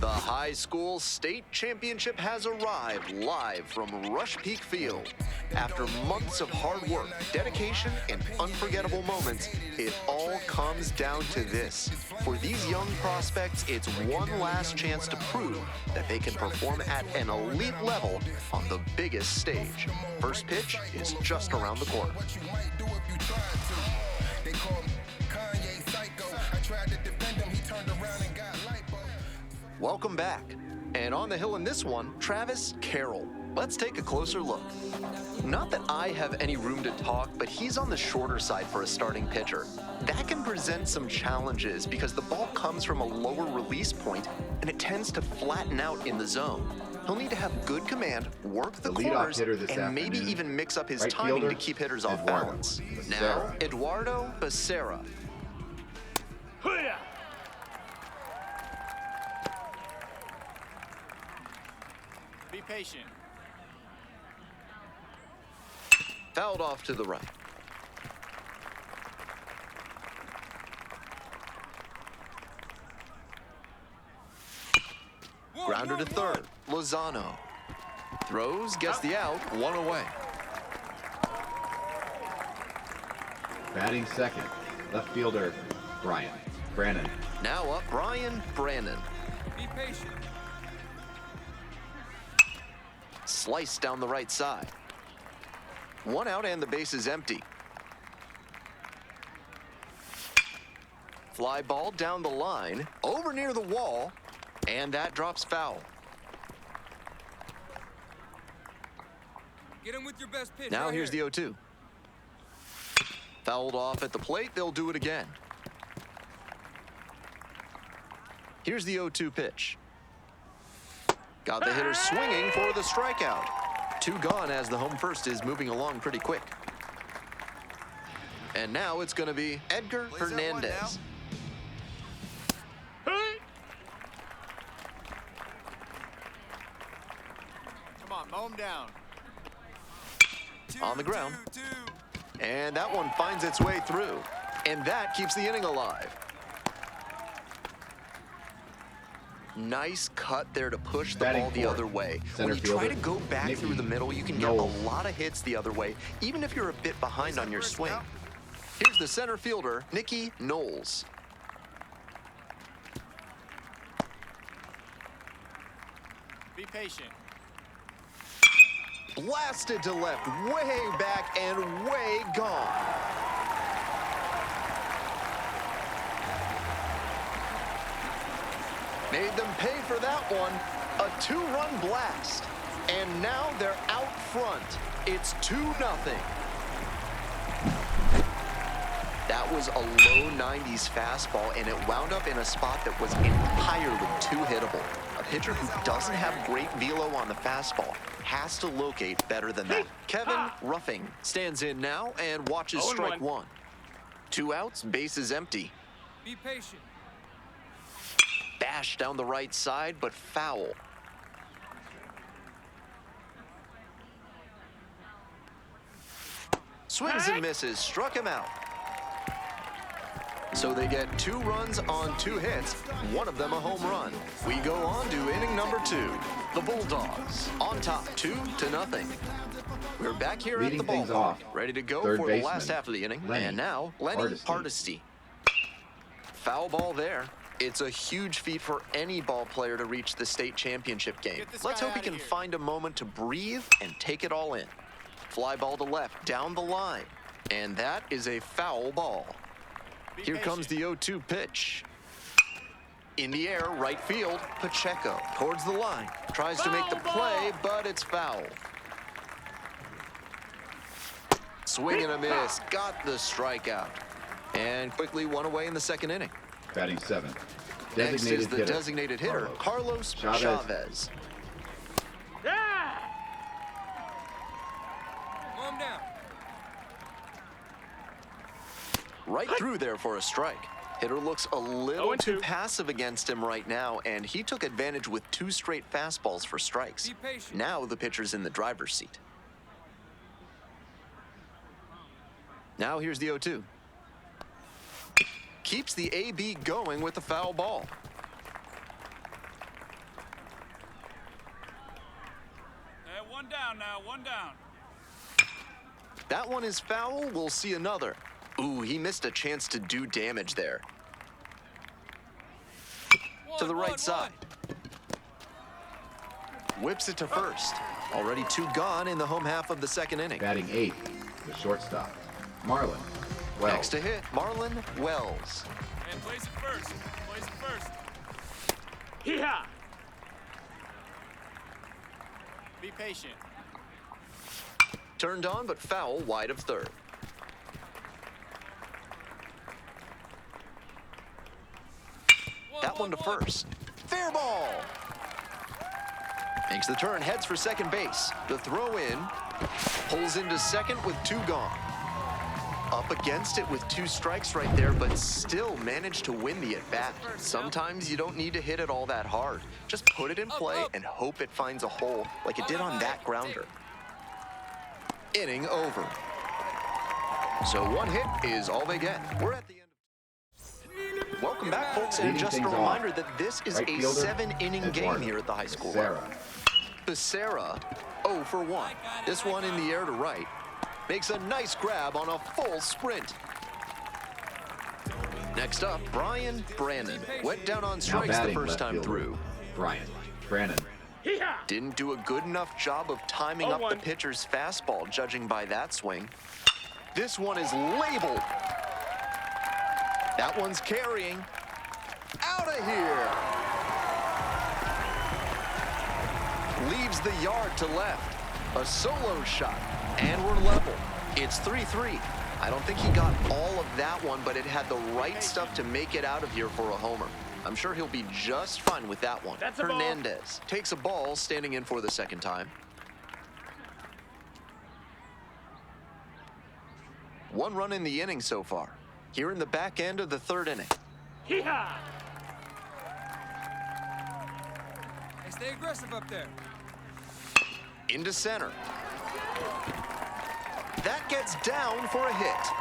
The high school state championship has arrived live from Rush Peak Field. After months of hard work, dedication, and unforgettable moments, it all comes down to this. For these young prospects, it's one last chance to prove that they can perform at an elite level on the biggest stage. First pitch is just around the corner. Welcome back. And on the hill in this one, Travis Carroll. Let's take a closer look. Not that I have any room to talk, but he's on the shorter side for a starting pitcher. That can present some challenges because the ball comes from a lower release point and it tends to flatten out in the zone. He'll need to have good command, work the corners, and maybe even mix up his timing to keep hitters off balance. Now, Eduardo Becerra. Be patient. Fouled off to the right. Grounder to third. Lozano. Throws, gets the out, one away. Batting second, left fielder, Brandon. Now up, Brian Brannon. Be patient. Sliced down the right side. One out and the base is empty. Fly ball down the line, over near the wall, and that drops foul. Get him with your best pitch. Now here's the 0-2. Fouled off at the plate, they'll do it again. Here's the 0-2 pitch. Got the hitter swinging for the strikeout. Two gone as the home first is moving along pretty quick. And now it's going to be Edgar Hernandez. Come on, mow him down. On the ground. And that one finds its way through. And that keeps the inning alive. Nice cut there to push the ball the other way. When you try to go back through the middle, you can get a lot of hits the other way, even if you're a bit behind on your swing. Here's the center fielder, Nicky Knowles. Be patient. Blasted to left, way back and way gone. Made them pay for that one. A two-run blast. And now they're out front. It's 2-0. That was a low 90s fastball, and it wound up in a spot that was entirely too hittable. A pitcher who doesn't have great velo on the fastball has to locate better than that. Kevin Ruffing stands in now and watches strike one. 2 outs, base is empty. Be patient. Bash down the right side, but foul. Swings and misses, struck him out. So they get 2 runs on 2 hits, one of them a home run. We go on to inning number 2. The Bulldogs on top 2-0. We're back here at the ballpark, ready to go for the last half of the inning. And now, Lenny Hardesty. Foul ball there. It's a huge feat for any ball player to reach the state championship game. Let's hope he can find a moment to breathe and take it all in. Fly ball to left, down the line. And that is a foul ball. Here comes the 0-2 pitch. In the air, right field, Pacheco towards the line. Tries to make the play, but it's foul. Swing and a miss, got the strikeout. And quickly one away in the second inning. Batting 7. Next is the designated hitter, Carlos Chavez. Mow him down. Right through there for a strike. Hitter looks a little too passive against him right now, and he took advantage with 2 straight fastballs for strikes. Now the pitcher's in the driver's seat. Now here's the 0-2. Keeps the AB going with the foul ball. one down now, one down. That one is foul. We'll see another. Ooh, he missed a chance to do damage there. To the right side. Whips it to first. Already 2 gone in the home half of the second inning. Batting 8th, the shortstop, Marlon Wells. Next to hit, Marlon Wells. And place it first. Place it first. Hee-haw! Be patient. Turned on, but foul wide of third. That one to first. Fair ball. Makes the turn, heads for second base. The throw in, pulls into second with 2 gone. Up against it with 2 strikes right there, but still managed to win the at-bat. Sometimes you don't need to hit it all that hard. Just put it in play and hope it finds a hole like it did on that grounder. Inning over. So 1 hit is all they get. We're at the end. Welcome back, folks, and just a reminder that this is a 7-inning game here at the high school. Becerra, 0 for 1. This one in the air to right. Makes a nice grab on a full sprint. Next up, Brian Brandon. Went down on strikes the first time through. Brian Brandon. Didn't do a good enough job of timing up the pitcher's fastball, judging by that swing. This one is labeled. That one's carrying. Out of here. Leaves the yard to left. A solo shot, and we're level. It's 3-3. I don't think he got all of that one, but it had the right stuff to make it out of here for a homer. I'm sure he'll be just fine with that one. Hernandez takes a ball, standing in for the second time. 1 run in the inning so far. Here in the back end of the 3rd inning. Hee-haw! Hey, stay aggressive up there. Into center. That gets down for a hit.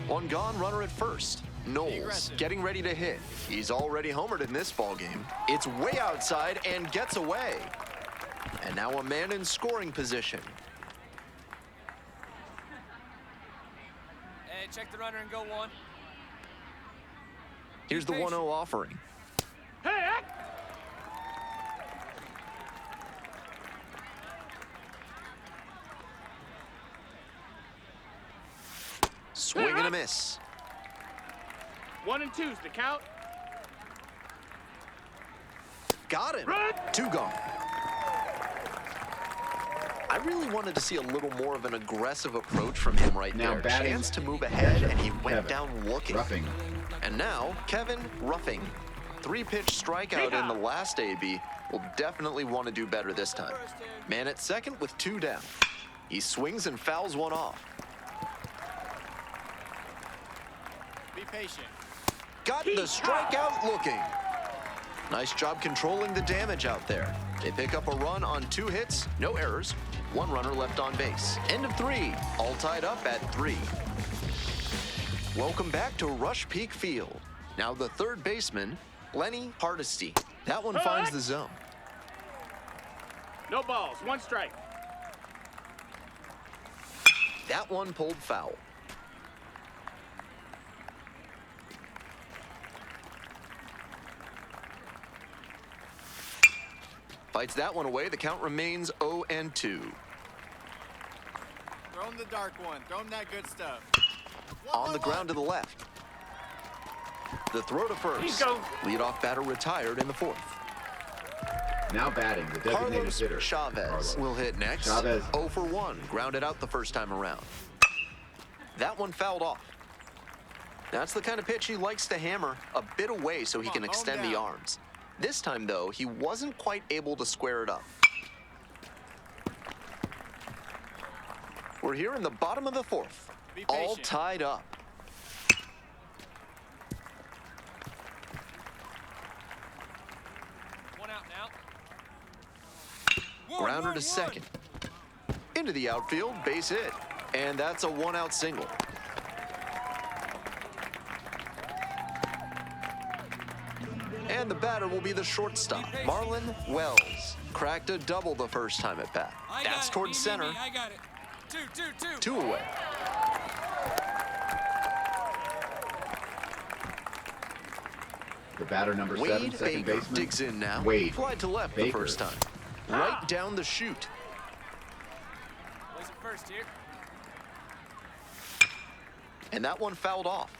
One gone, runner at first. Knowles getting ready to hit. He's already homered in this ballgame. It's way outside and gets away. And now a man in scoring position. Hey, check the runner and go 1. Here's the 1-0 offering. Hey! Swing and a miss. 1 and 2's the count. Got him. Run. 2 gone. I really wanted to see a little more of an aggressive approach from him right Now there. batting, Chance to move ahead, and he went Kevin down looking. Ruffing. And now, Kevin Ruffing. 3-pitch strikeout in the last AB. Will definitely want to do better this time. Man at second with 2 down. He swings and fouls one off. Be patient. Got the strikeout looking. Nice job controlling the damage out there. They pick up a run on 2 hits, no errors, 1 runner left on base. End of 3, all tied up at 3. Welcome back to Rush Peak Field. Now the third baseman, Lenny Hardesty. That one finds the zone. No balls, 1 strike. That one pulled foul. Fights that one away. The count remains 0-2. Throw him the dark one. Throw him that good stuff. On the ground to the left. The throw to first. Leadoff batter retired in the 4th. Now batting, the designated Carlos hitter. Chavez Carlos. will hit next. Chavez. 0 for 1. Grounded out the first time around. That one fouled off. That's the kind of pitch he likes to hammer a bit away so he can extend the arms. This time, though, he wasn't quite able to square it up. We're here in the bottom of the 4th. All tied up. One out now. Grounder to second. Into the outfield, base hit. And that's a 1-out single. And the batter will be the shortstop, Marlon Wells. Cracked a double the first time at bat. That's towards center. I got it. 2. 2 away. The batter number 7, Wade second Baker baseman. digs in now. Wade Fly to left the Baker. first time. Right down the chute. Plays it first here. And that one fouled off.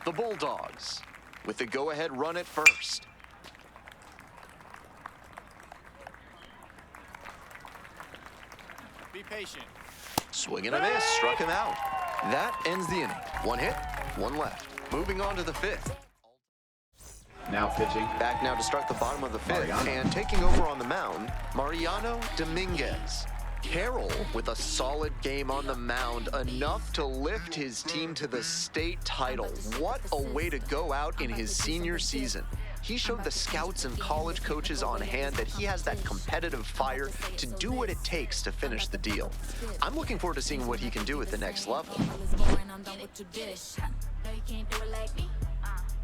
The Bulldogs with the go-ahead run at first. Be patient. Swing and a miss, struck him out. That ends the inning. 1 hit, 1 left. Moving on to the 5th. Now pitching. Back now to start the bottom of the 5th. Mariano. And taking over on the mound, Mariano Dominguez. Carroll with a solid game on the mound, enough to lift his team to the state title. What a way to go out in his senior season. He showed the scouts and college coaches on hand that he has that competitive fire to do what it takes to finish the deal. I'm looking forward to seeing what he can do at the next level.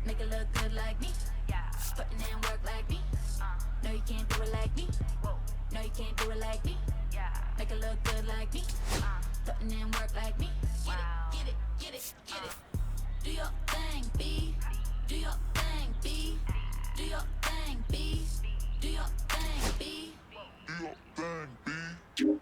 Make it look good like me. Putting in work like me. No, you can't do it like me. No, you can't do it like me. Make it look good like me. Putting in work like me. Get it, get it, get it, get it. Do your thing, B. Do your thing, B. Do your thing, B. Do your thing, B. Do your thing, B.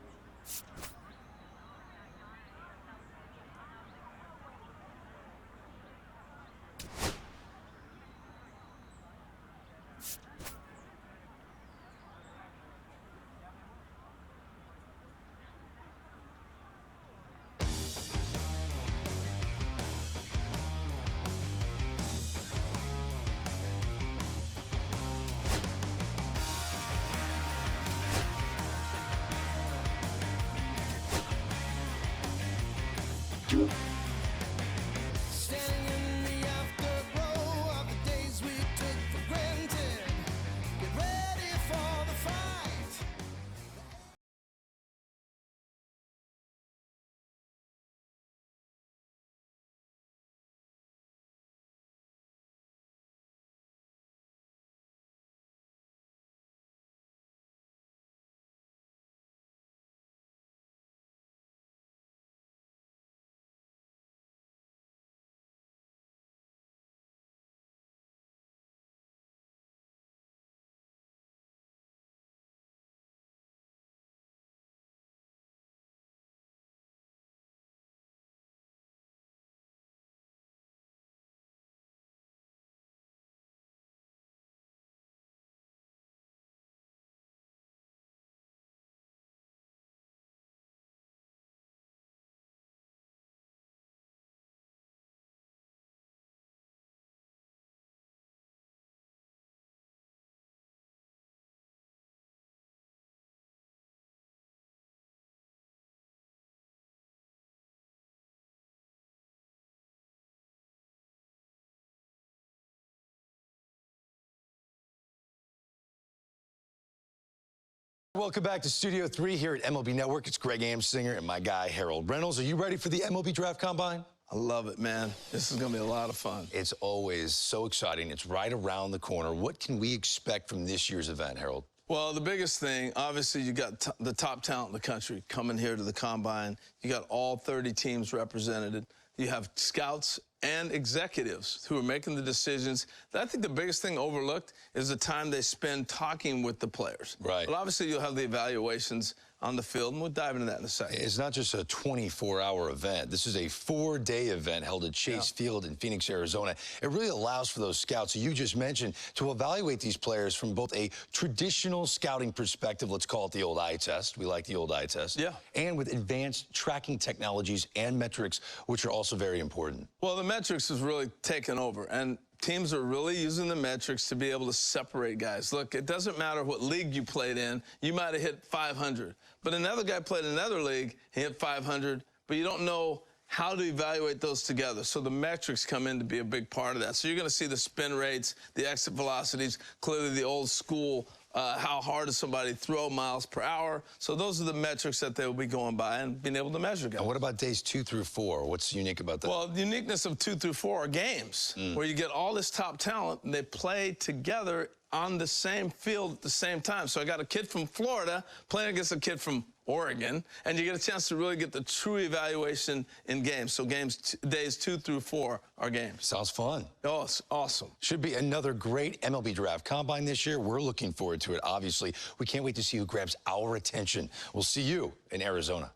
Welcome back to Studio 3 here at MLB Network. It's Greg Amsinger and my guy, Harold Reynolds. Are you ready for the MLB Draft Combine? I love it, man. This is going to be a lot of fun. It's always so exciting. It's right around the corner. What can we expect from this year's event, Harold? Well, the biggest thing, obviously, you got the top talent in the country coming here to the Combine. You got all 30 teams represented. You have scouts and executives who are making the decisions. I think the biggest thing overlooked is the time they spend talking with the players. Right. But obviously, you'll have the evaluations on the field, and we'll dive into that in a second. It's not just a 24-hour event. This is a 4-day event held at Chase Field in Phoenix, Arizona. It really allows for those scouts who you just mentioned to evaluate these players from both a traditional scouting perspective, let's call it the old eye test. We like the old eye test. Yeah. And with advanced tracking technologies and metrics, which are also very important. Well, the metrics has really taken over, and teams are really using the metrics to be able to separate guys. Look, it doesn't matter what league you played in. You might have hit 500, but another guy played in another league, he hit 500, but you don't know how to evaluate those together. So the metrics come in to be a big part of that. So you're going to see the spin rates, the exit velocities, clearly the old school, how hard does somebody throw miles per hour. So those are the metrics that they'll be going by and being able to measure guys. And what about days 2 through 4? What's unique about that? Well, the uniqueness of 2 through 4 are games where you get all this top talent and they play together on the same field at the same time. So I got a kid from Florida playing against a kid from Oregon, and you get a chance to really get the true evaluation in games. So days 2 through 4 are games. Sounds fun. Oh, it's awesome. Should be another great MLB Draft Combine this year. We're looking forward to it, obviously. We can't wait to see who grabs our attention. We'll see you in Arizona.